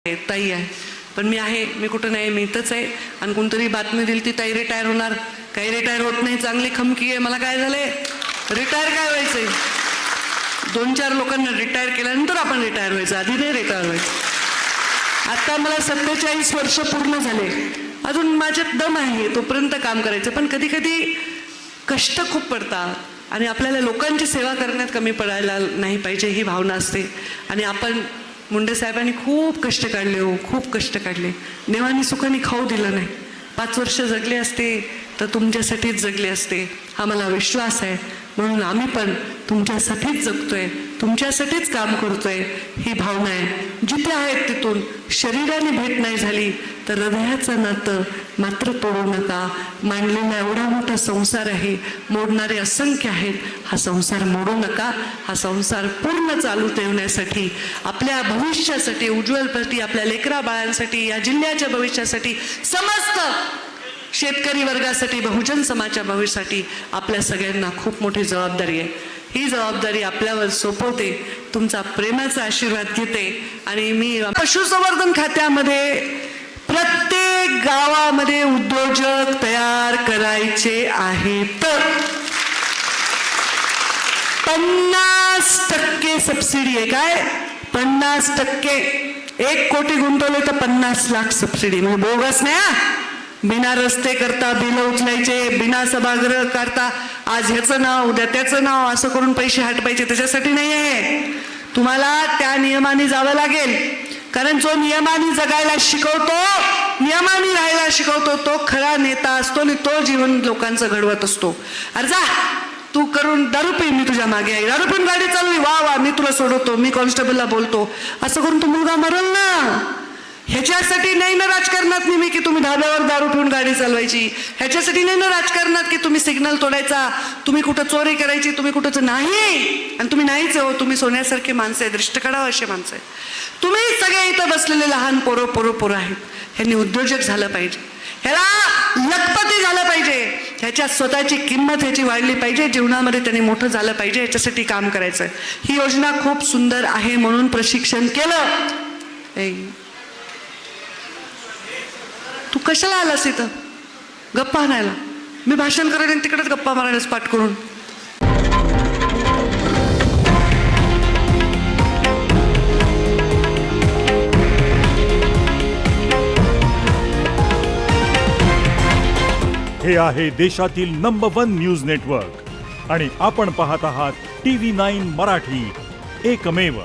ताई आहे, पण मी आहे, मी कुठं नाही, मी इथंच आहे. आणि कोणतरी बातमी दिली ती ताई रिटायर होणार, काही रिटायर होत नाही, चांगली खमकी आहे. मला काय झालंय, रिटायर काय व्हायचंय? 2-4 लोकांना रिटायर केल्यानंतर आपण रिटायर व्हायचं, आधी नाही रिटायर व्हायचं. आता मला 47 वर्ष पूर्ण झाले, अजून माझ्यात दम आहे, तोपर्यंत काम करायचं. पण कधी कधी कष्ट खूप पडतात आणि आपल्याला लोकांची सेवा करण्यात कमी पडायला नाही पाहिजे ही भावना असते. आणि आपण मुंडे साहेबांनी खूप कष्ट काढले, हो खूप कष्ट काढले. देवानी सुखाने खाऊ दिलं नाही. 5 वर्ष जगले असते तर तुमच्यासाठीच जगले असते, हा मला विश्वास आहे. म्हणून आम्ही पण तुमच्यासाठीच जगतोय, तुमच्यासाठीच काम करतोय, ही भावना आहे. जिथे आहेत तिथून शरीराने भेट नाही झाली तर हृदयाचं नातं मात्र तोडू नका. मांडलेला एवढा मोठा संसार आहे, मोडणारे असंख्य आहेत. हा संसार मोडू नका. हा संसार पूर्ण चालू ठेवण्यासाठी, आपल्या भविष्यासाठी, उज्ज्वलसाठी, आपल्या लेकरा बाळांसाठी, या जिल्ह्याच्या भविष्यासाठी, समस्त शेतकरी वर्गासाठी, बहुजन समाजाच्या भविष्यासाठी आपल्या सगळ्यांना खूप मोठी जबाबदारी आहे. ही जबाबदारी आपल्यावर सोपवते, तुमचा प्रेमाचा आशीर्वाद घेते. आणि मी पशुसंवर्धन खात्यामध्ये प्रत्येक गावामध्ये उद्योजक तयार करायचे आहेत. 50% सबसिडी आहे. काय 50%? 1 कोटी गुंतवले तर 50 लाख सबसिडी. म्हणजे बोगस नाही. बिना रस्ते करता बिल उचलायचे, बिना सभागृह करता आज ह्याचं नाव उद्या त्याचं नाव असं करून पैसे हटवायचे, त्याच्यासाठी नाही आहे. तुम्हाला त्या नियमाने जावं लागेल. कारण जो नियमाने जगायला शिकवतो, नियमाने राहायला शिकवतो, तो खरा नेता असतो आणि तो जीवन लोकांचं घडवत असतो. अरे जा तू करून दारू पी, मी तुझ्या मागे आहे, दारू पिऊन गाडी चालवी, वा वा मी तुला सोडवतो, मी कॉन्स्टेबलला बोलतो, असं करून तो मुलगा मरल ना. ह्याच्यासाठी नाही ना राजकारणात नेहमी की तुम्ही धाब्यावर दारू पिऊन गाडी चालवायची. ह्याच्यासाठी नाही ना राजकारणात की तुम्ही सिग्नल तोडायचा, तुम्ही कुठं चोरी करायची, तुम्ही कुठंच नाही. आणि तुम्ही नाहीच हो, तुम्ही सोन्यासारखे माणसं आहे, दृष्ट काढावं असे माणसं आहे. तुम्ही सगळे इथं बसलेले लहान पोरं आहेत. ह्यांनी उद्योजक झालं पाहिजे, ह्याला लखपती झालं पाहिजे, ह्याच्या स्वतःची किंमत ह्याची वाढली पाहिजे, जीवनामध्ये त्यांनी मोठं झालं पाहिजे, ह्याच्यासाठी काम करायचं. ही योजना खूप सुंदर आहे म्हणून प्रशिक्षण केलं. तू कशाला आलास इथं गप्पा आणायला? मी भाषण करायला तिकडेच गप्पा मारायलाच पाठ करून. हे आहे देशातील नंबर 1 न्यूज नेटवर्क आणि आपण पाहत आहात TV9 मराठी, एकमेव.